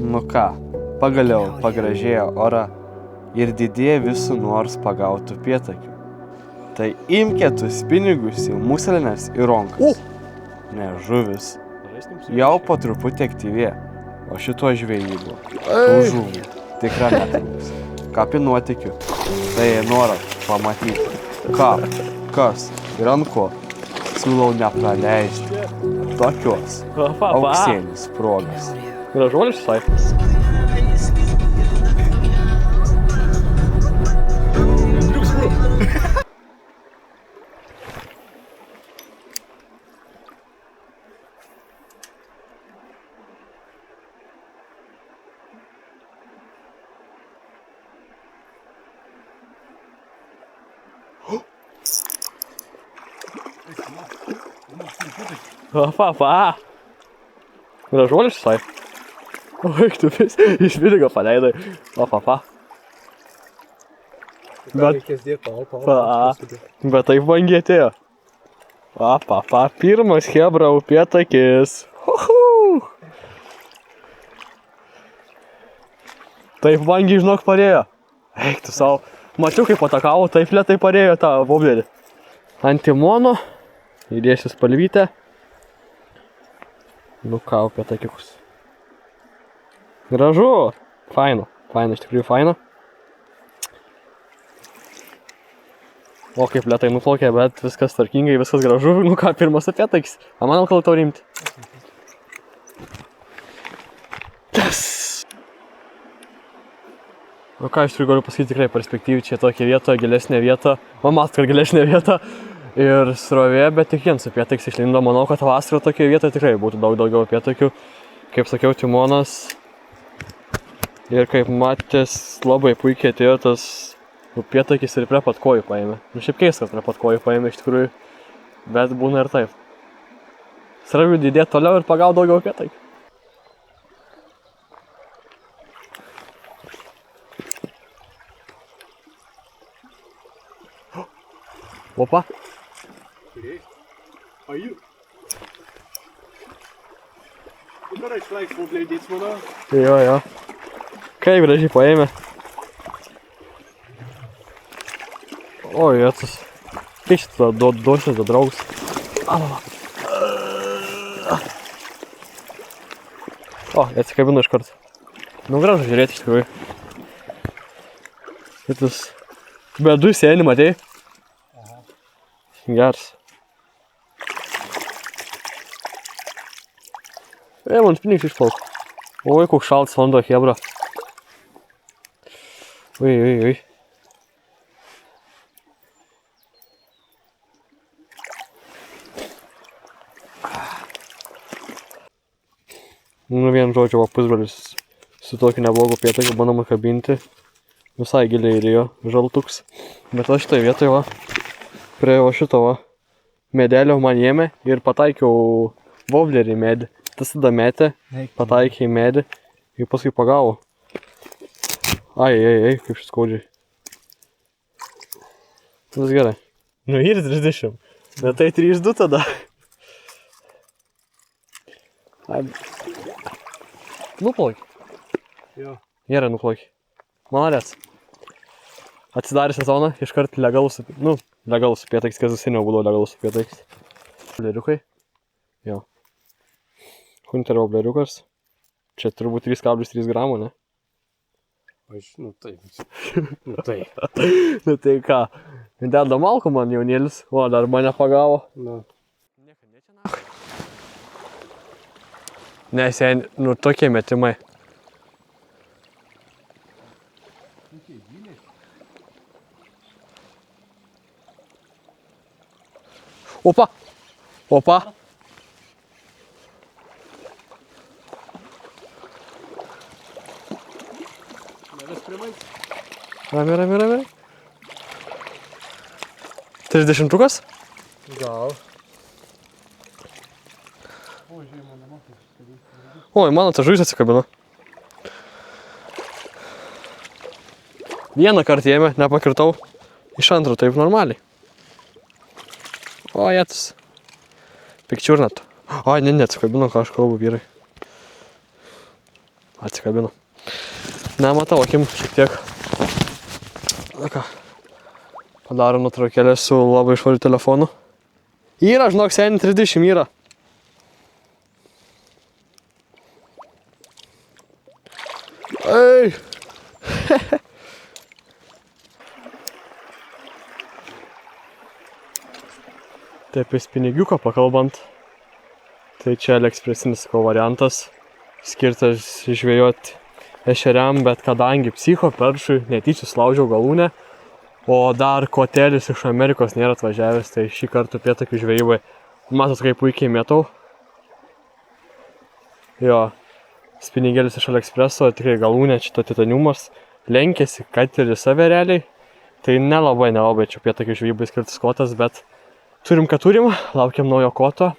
Nu ką, pagaliau pagražėjo ora ir didėja visų nors pagautų pietakių. Tai imkėtus pinigus į muselines ir ronkas. Ne žuvis. Jau po truputį aktyvė, o šituo žvejybu. Tų žuvų tikra netrūks. Kapi nuotikiu. Tai noras pamatyti, ką, kas ir ant ko. Siūlau nepraleisti tokios auksėlis progas. Gražuolis visai. Gražuolis visai. Oi, tu vis iš pinigo paleidai. Bet taip vangiai atėjo. Pirmas chebra upėtakis. Taip vangiai, žinok, parėjo. Eik tu savo. Mačiau, kaip patakavo, taip lėtai parėjo tą voblerį. Antimono. Įdėsiu spalvytę. Nu ką, upėtakiukus. Gražu. Faina, iš tikrųjų faina. O kaip lėtai nuplaukė, bet viskas tvarkingai, viskas gražu. Nu ką, pirmas upėtakis. A manau, kad tau rimti. Nu ką, iš tikrųjų galiu pasakyti tikrai perspektyviai, čia tokia vieta, gilesnė vieta. Man mato, kad gilesnė vieta. Ir srovė, bet tik vienas upėtakis išlindo. Manau, kad vasarą tokioje vietoje tikrai būtų daug daugiau upėtakių. Kaip sakiau, timonas. Ir kaip matės, labai puikiai atėjo tas upėtakis ir prie pat kojų paėmė. Nu šiaip keista, kad prie pat kojų paėmė iš tikrųjų. Bet būna ir taip. Sravių didėti toliau ir pagau daugiau upėtakių. Opa! Aju! Tu dar išlaik vobleidėts mano? Jo. Kaip gražiai paėmė. O, jėtus. Kaip šitą duošęs da draugs. O, atsikabino iš karto. Nu, gražu žiūrėti iš tikrųjų. Šitas. Bedu sėnį, matei? Geras. Man spinniks išplauk. Oi, koks šaltas vanduo, chebra. Oi. Nu, vien žodžio, pusbrolis su tokiu neblogu upėtakiu bandom kabinti. Visai giliai įrėjo žaltuks. Bet aš šitoje vietoje, va, prie šito, va, medelio man ėmė ir pataikiau voblerį į medį. Tas tada metė, pataikė į medį ir paskui pagavo. Ai, kaip šis skaudžiai. Tas gerai. Nu ir 30. Bet tai 3-2 tada. Nuplauk. Jo. Gerai nuplauk. Maladės. Atsidarė sezoną, iškart legalus upėtakis, kas seniau būdavo legalus upėtakis. Vobleriukai. Jo. Hunterio vobleriukas. Čia turbūt 3,3 gramų, ne? Aš, nu tai. Nu tai ką? Deda malku man jaunėlis. O, dar mane pagavo. Nu. Nes jie, nu, tokie metimai. Opa! Rami. 30-ukas? Gal. Oi, mano ta žuvis atsikabino. Vieną kartą ėmė, nepakirtau. Iš antro taip normaliai. O, jėtus. Pikčiurnat. O, ne, atsikabino, ką aš kalbu, vyrai. Atsikabinu. Nematau akim šiek tiek. Na ką. Padarom nuotraukėlę su labai švariu telefonu. Yra, žinok, seniai 30 yra. Ei! Tai apie spinigiuką pakalbant, tai čia AliExpressinis variantas, skirtas žvejoti ešeriam, bet kadangi psicho peršui netyčia sulaužiau galūnę, o dar kotelis iš Amerikos nėra atvažiavęs, tai šį kartą upėtakių žvejybai. Matot, kaip puikiai mėtau. Jo, spinigėlis iš AliExpresso, tikrai galūnė, šito titaniumas, lenkėsi, kad ir į save realiai. Tai nelabai čia upėtakių žvejybai skirtas kotas, bet turim, ką turim, laukiam naujo koto.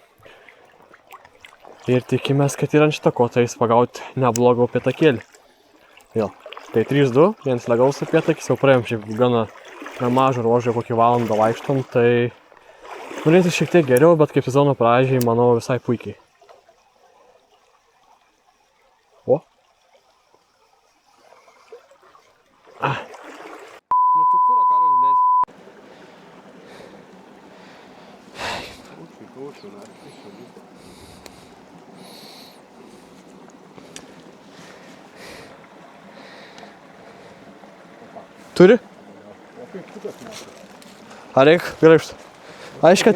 Ir tikimės, kad ir ant šitą kotą jis pagauti neblogą upėtakėlį. Jo, tai 3-2, vienas legalus upėtakis, jau praėjom šiaip gana nemažą ruožą, kokį valandą vaikštom, tai norėtų šiek tiek geriau, bet kaip sezono pradžiai, manau, visai puikiai. O? Nu tu kurą karas, blėdį? Turi? Ar reik grįžti? Aiškiai.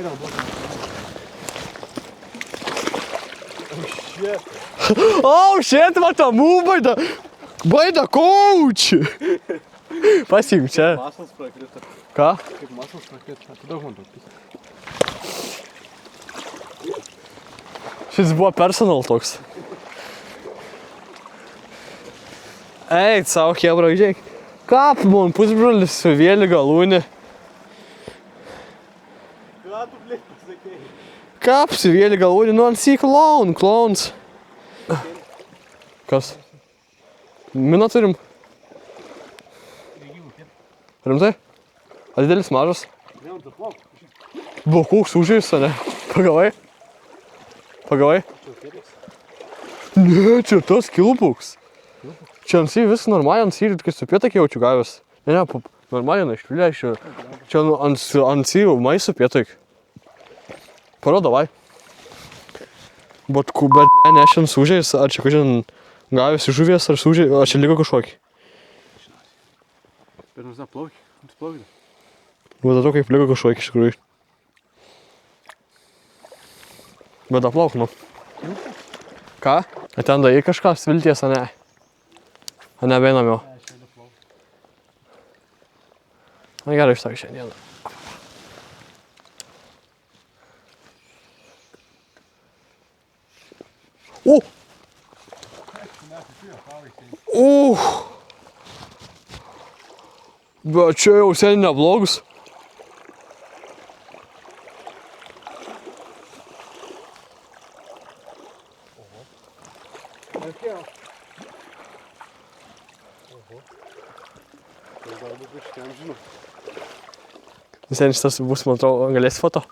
Oh shit, what a move by the coach! Pasiimk čia. Maslas prakrito. Ką? Kaip maslas prakrito. Atidaug man tokį. Šis buvo personal toks. Eit, savo chebra, žiūrėk. Kap, man pusbrolis su vėli galūnė. Ką tu, blėt, pasakei? Kap, su vėli galūnė, nu ant si clowns. Kas? Miną turim. Rimtai? A didelis mažas? Ne, ant aplauk. Buvo koks užėjus, ne? Pagavai? Pagavai? Ne, čia tas kilpuks. Čia ant si vis normaliai, ant si, kai su upėtakį jaučiu gavęs. Ne, normaliai, išpilėšiu. Čia ant si maisto upėtakį. Parodo, vai. Bet ne, šiandien sužėjus, ar čia kažin gavęs iš žuvies, ar sužėjus, ar čia liko kažkokį. Bet nors aplauki, tu plauki. Bet to kaip liko kažkokį iš tikrųjų. Bet aplauk, nu. Ką? A ten darai kažką svilties, a ne? A ne beinam jau. Na gerai, ištak šiandieną. Bet čia jau seniai neblogus. Seniai šitas bus, man atrodo, galės foto.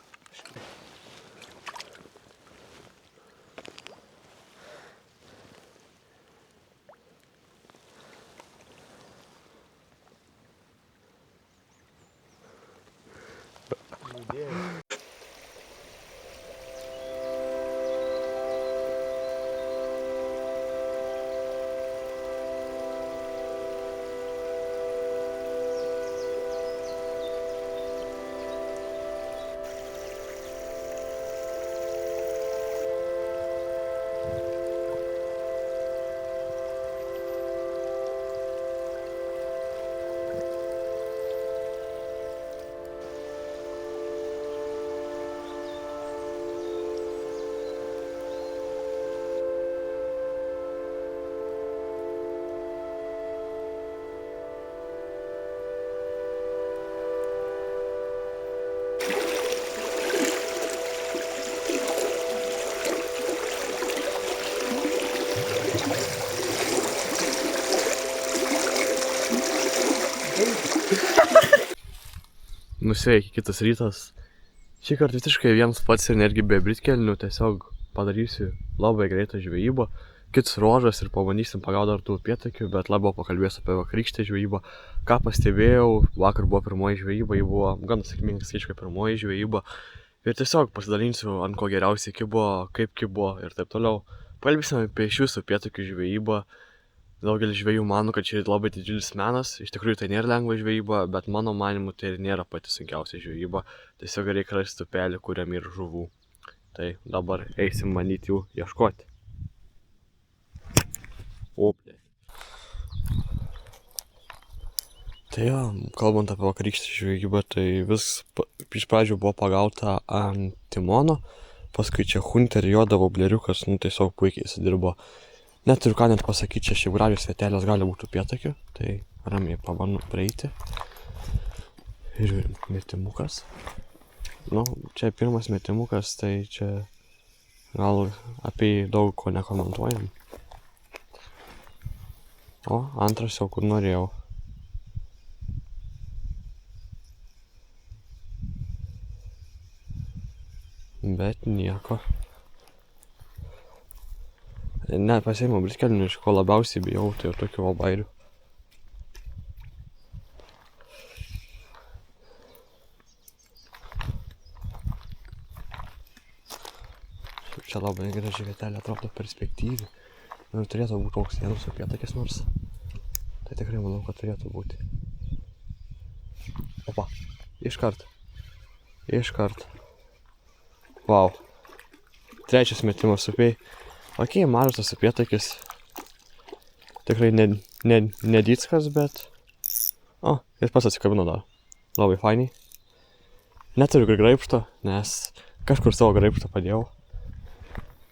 Sveiki, kitas rytas. Šį kartą visiškai vienas pats ir netgi be britkelnių tiesiog padarysiu labai greitą žvejybą. kits ruožas ir pabandysim pagauti dar tų upėtakių, bet labiau pakalbėsiu apie vakarykštę žvejybą. Ką pastebėjau, vakar buvo pirmoji žvejyba, ji buvo gan sėkminga, skaičiuoju, pirmoji žvejyba. Ir tiesiog pasidalinsiu, ant ko geriausiai kibo, kaip kibo ir taip toliau. Pakalbėsime apie iš jūsų upėtakių žvejybą. Daugelis žvejų mano, kad čia labai didžiulis menas, iš tikrųjų tai nėra lengva žvejyba, bet mano manimu tai ir nėra pati sunkiausia žvejyba. Tiesiog reikia rasti upelį, kuriam yra žuvų. Tai dabar eisim bandyti jų ieškoti. Oplė. Tai jo, kalbant apie vakarykštę žvejybą, tai vis iš pradžių buvo pagauta ant timono, paskui čia hunter juoda vobleriukas, tiesiog puikiai įsidirbo. Neturiu ką net pasakyti, čia šiaip gražios vietelės gali būti upėtakių, tai ramiai pabandom prieiti. Ir žiūrim, metimukas. Čia pirmas metimukas, tai čia gal apie jį daug ko nekomentuojam. O, antras jau kur norėjau. Bet nieko. Ne, pasiėmiau briskelnių, iš ko labiausiai bijau, tai jau tokių obairių. Čia labai graži vietelė, atrodo perspektyvi. Ir turėtų būti koks vienas upėtakis nors. Tai tikrai manau, kad turėtų būti. Opa, iškart. Vau. Trečias metimas upėj. Ok, mažas tas upėtakis. Tikrai nedickas, bet... O, jis pats atsikabino dar. Labai fainiai. Neturiu graibšto, nes kažkur savo graibštą padėjau.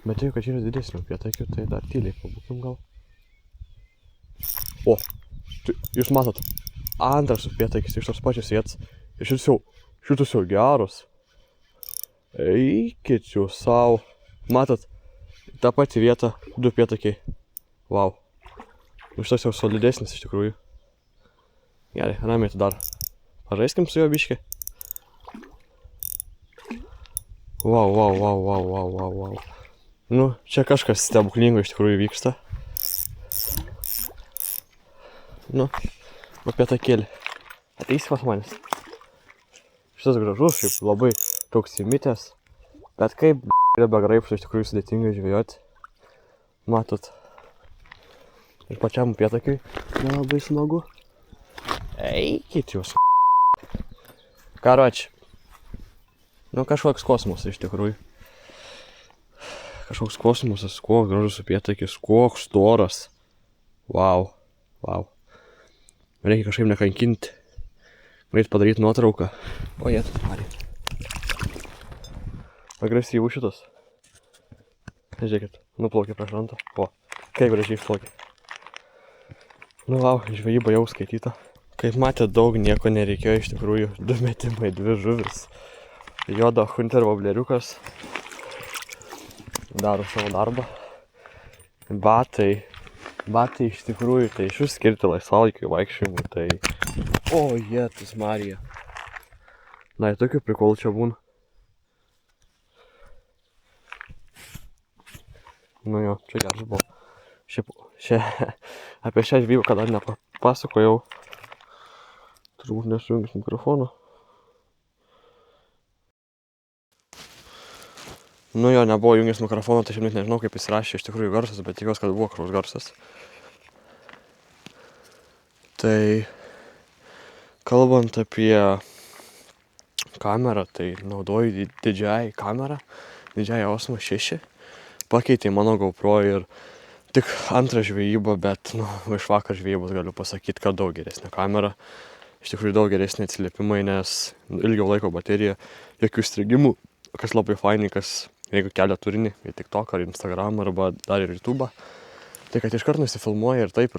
Bet jeigu, kad čia yra didesnių upėtakių, tai dar tyliai pabūkim gal. O, jūs matot, antras upėtakis iš tos pačios vietos. Ir šitus jau geros. Eikit jūs savo. Matot? Ta pati vieta, du upėtakiai. Vau. Šitas jau solidesnis iš tikrųjų. Gerai, ramiai dar pažaiskim su jo biškį. Vau. Čia kažkas stebuklingo iš tikrųjų vyksta. Upėtakėlį. Ateisi pas manęs. Šitas gražus, šiaip labai toks įmitęs. Bet kaip yra be graibšto iš tikrųjų sudėtinga žvejoti. Matot. Ir pačiam upėtakiui nelabai smagu. Eikit jūs. Karoči. Kažkoks kosmosas iš tikrųjų. Kažkoks kosmosas, koks gražus upėtakis, koks storas. Vau. Reikia kažkaip nekankinti. Greit padaryti nuotrauką. O jie tu marė. Agresyvų šitas. Žiūrėkit, nuplaukė prieš rantą. O, kaip gražiai išplaukė. Vau, žvejyba jau skaityta. Kaip matėt, daug nieko nereikėjo iš tikrųjų. 2 metimai, 2 žuvis. Juoda hunter vobleriukas. Daro savo darbą. Batai iš tikrųjų, tai iš vis skirti laisvalaikiui vaikščiojimui, tai... O, Jėtus Marija. Na, tokių prikolų čia būna. Čia geras buvo. Apie šią žvejybą, kad dar nepapasakojau. Turbūt nesujungęs mikrofoną. Nebuvo jungęs mikrofoną, tai šiandien nežinau, kaip jis rašė iš tikrųjų garsas, bet tikiuosi, kad buvo kažkoks garsas. Tai kalbant apie kamerą, tai naudoju didžiąją kamerą, didžiąją Osmo 6. Pakeitė mano GoPro ir tik antrą žvejybą, bet iš vakar žvejybos galiu pasakyti, kad daug geresnė kamera. Iš tikrųjų daug geresnė atsiliepimai, nes ilgiau laiko baterija, jokių strigimų, kas labai fainai, jeigu kelia turinį į TikTok ar Instagram arba dar ir YouTube. Tai kad iškart nusifilmuoja ir taip,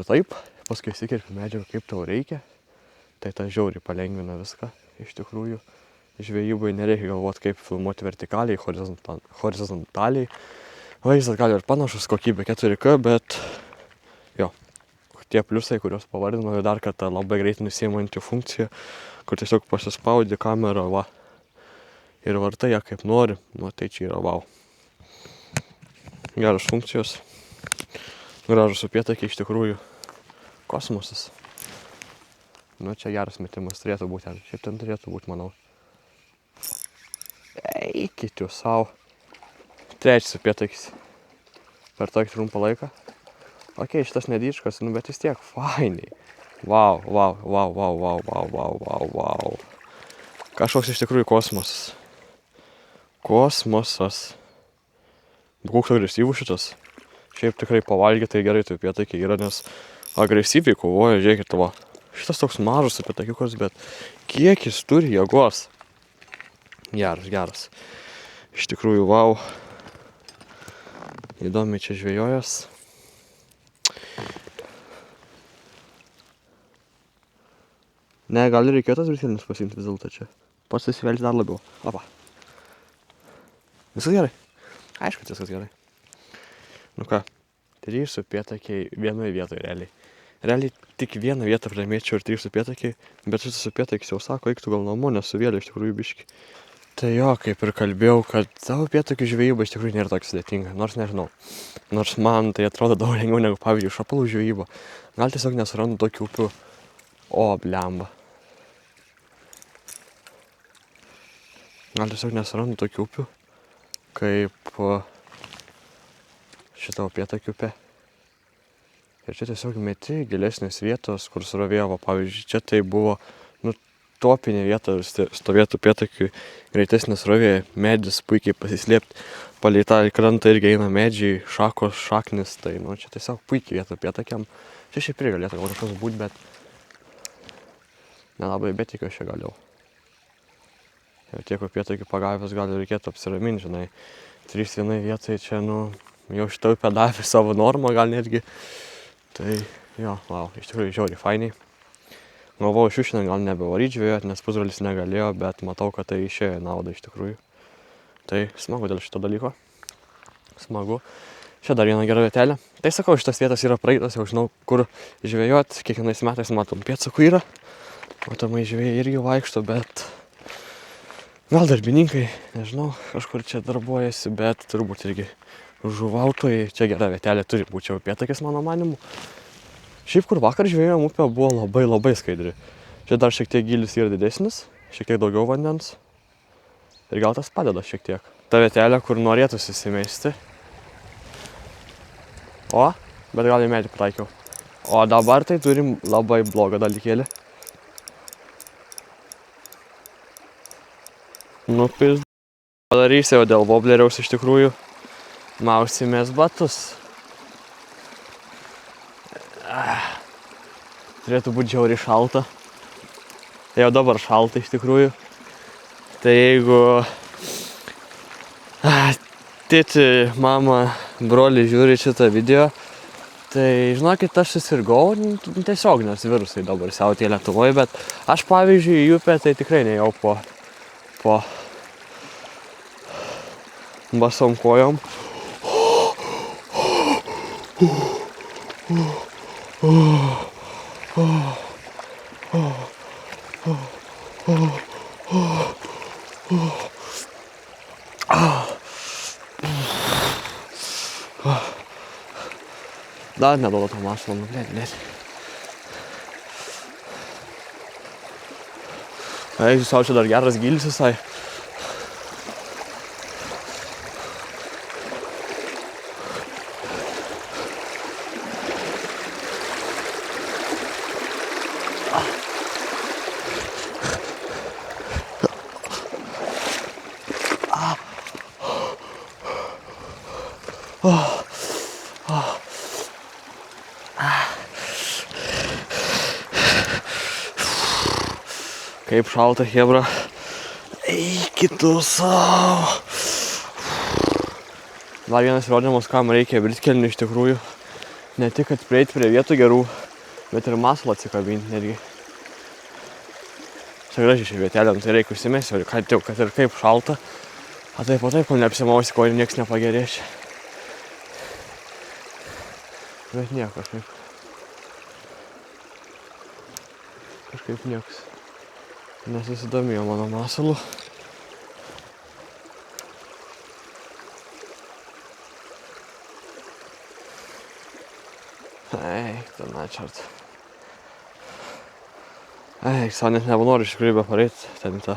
paskui įsikerpi medžiagą, kaip tau reikia. Tai tas žiauriai palengvina viską, iš tikrųjų. Žvejybai nereikia galvoti, kaip filmuoti vertikaliai, horizontaliai. Vaizdas gali ir panašus, kokybė 4K, bet jo, tie pliusai, kuriuos pavardinau, ir dar kartą labai greitai nusiimanti funkcija, kur tiesiog pasispaudi kamerą, ir vartai ją kaip nori, tai čia yra vau. Geros funkcijos, Gražus upėtakiai iš tikrųjų. Kosmosas. Nu, čia geras metimas turėtų būti. Šiaip ten turėtų būti, manau. Eikit jūs savo. Trečias upėtakis. Per tokį trumpą laiką. Ok, šitas nedičkas, nu bet vis tiek fainiai. Vau. Kažkoks iš tikrųjų kosmosas. Kosmosas. Koks agresyvus šitas. Šiaip tikrai pavalgyti, tai gerai tai upėtakiai yra, nes agresyviai kovoja, žiūrėkit, va. Šitas toks mažas upėtakiukas, bet kiek jis turi jėgos. Geras. Iš tikrųjų, vau. Įdomiai čia žvejojas. Ne, gal ir reikėjo tas viršėlinis pasiimti vis dėlto čia. Pats įsivelti dar labiau. Opa. Viskas gerai? Aišku, viskas gerai. Nu ką, 3 upėtakiai vienoje vietoje realiai. Realiai tik vieną vietą pramėčiau ir 3 upėtakiai, bet šitas upėtakis jau sako, eik tu gal namo, nes suvėlė iš tikrųjų biški. Tai jo, kaip ir kalbėjau, kad tavo upėtakių žvejyba iš tikrųjų nėra tokia sudėtinga, nors nežinau. Nors man tai atrodo daug lengviau negu pavyzdžiui šapalų žvejyba. Gal tiesiog nesurandu tokių upių. O, blemba. Gal tiesiog nesurandu tokių upių, kaip šitą upėtakių upę. Ir čia tiesiog meti gilesnės vietos, kur srovėjo, pavyzdžiui, čia tai buvo, topinė vieta, stovėtų upėtakiui greitesnė srovė, medis puikiai pasislėpti, palei tą krantą irgi eina medžiai, šakos, šaknis, tai, čia tiesiog puikiai vieta upėtakiam. Čia šiaip ir galėtų gal kažkas būti, bet nelabai betikiu aš čia galiau. Ir tiek upėtakių pagavęs gal reikėtų apsiraminti, žinai, 3 vienai vietai čia, jau šitą upę davė savo normą gal netgi. Tai jo, vau, iš tikrųjų žiauriai fainiai. Galvojau, šiandien gal nebevaryt žvejot, nes pusbrolis negalėjo, bet matau, kad tai išėjo į naudą iš tikrųjų. Tai smagu dėl šito dalyko. Smagu. Čia dar viena gera vietelė. Tai sakau, šitas vietas yra praeitas, jau žinau, kur žvejot. Kiekvienais metais matom pėdsakų yra. Matomai žvejai irgi vaikšto, bet gal darbininkai, nežinau, kažkur čia darbuojasi, bet turbūt irgi žuvautojai. Čia gera vietelė turi būti, čia upėtakis mano manimu. Šiaip kur vakar žvejojom upė buvo labai skaidri. Čia dar šiek tiek gylis yra didesnis, šiek tiek daugiau vandens. Ir gal tas padeda šiek tiek. Ta vietelė, kur norėtųsi įsimesti. O, bet gal į medį pataikiau. O dabar tai turim labai blogą dalykėlį. Pizd. Padarysi jau dėl vobleriaus iš tikrųjų. Mausimės batus. Turėtų būti žiauriai šalta. Jau dabar šalta iš tikrųjų. Tai jeigu tėti, mama, broli žiūri šitą video, tai žinokit, aš susirgau tiesiog, nes virusai dabar siautėja Lietuvoje, bet aš pavyzdžiui į upę tai tikrai nejau po basom kojom. Dar neduoda to masalo, blėt. Eik, sau čia dar geras gylis visai. Kaip šalta, hebra. Eikit tu savo. Dar vienas įrodymas, kam reikia britkelnių iš tikrųjų. Ne tik, kad prieiti prie vietų gerų, bet ir masalą atsikabinti netgi. Čia gražiai šią vietelę, tai reikia užsimesti, kad ir kaip šalta. O taip, kol neapsimausi, kol nieks nepagerės. Bet nieko, kažkaip nieks nesusidomėjo mano masalu. Čart. Eik, savo net nebenoriu iš tikrųjų be pareiti ten tą.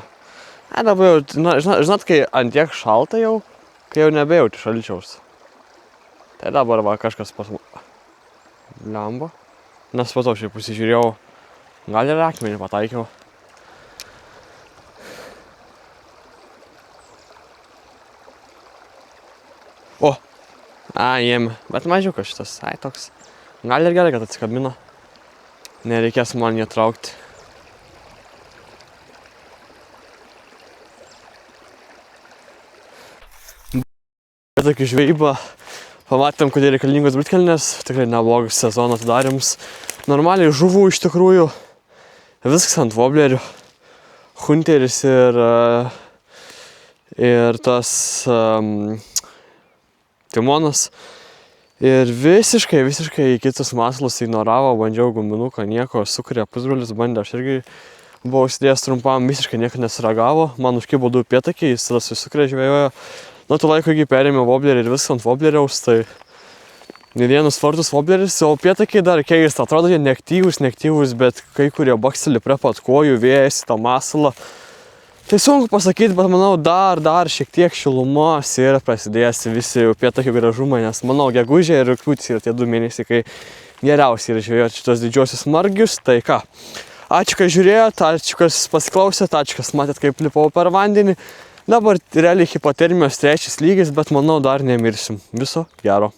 Dabar jau, žinot, kai ant tiek šalta jau, kai jau nebejauti šalčiaus. Tai dabar va kažkas pas lemba. Nes po to šiaip pasižiūrėjau, gal ir akmenį pataikiau. O, jėmė, bet mažiukas šitas, toks. Gal ir gerai, kad atsikabino. Nereikės man jį traukti. Tokį žvejybą, pamatėm, kad reikalingos britkelnės, tikrai neblogas sezono atidarims. Normaliai žuvų iš tikrųjų, viskas ant voblerių, hunteris ir tas timonas. Ir visiškai kitus masalus ignoravo, bandžiau gumbinuką, nieko, sukurė pusbrolis, bandė, aš irgi buvau užsidėjęs trumpam, visiškai nieko nesiragavo, man užkibo 2 upėtakiai, jis tada susikurė žvejojo. Nuo to laiko iki perėmė woblerį ir viskas ant wobleriaus, tai ne vienas tvartus wobleris, o upėtakiai dar keista, atrodo jie neaktyvūs, bet kai kurie bakseli prie pat kojų, vėjasi tą masalą. Tai sunku pasakyti, bet manau dar šiek tiek šilumos ir prasidės visi upėtakių gražumai, nes manau gegužė ir rugpjūtis yra tie 2 mėnesiai, kai geriausiai yra žvejoti šitos didžiosius margius, tai ką. Ačiū, kad žiūrėjot, ačiū, kas pasiklausėt, ačiū, kas matėt, kaip lipau per vandenį. Dabar realiai hipotermijos 3 lygis, bet manau dar nemirsim. Viso gero.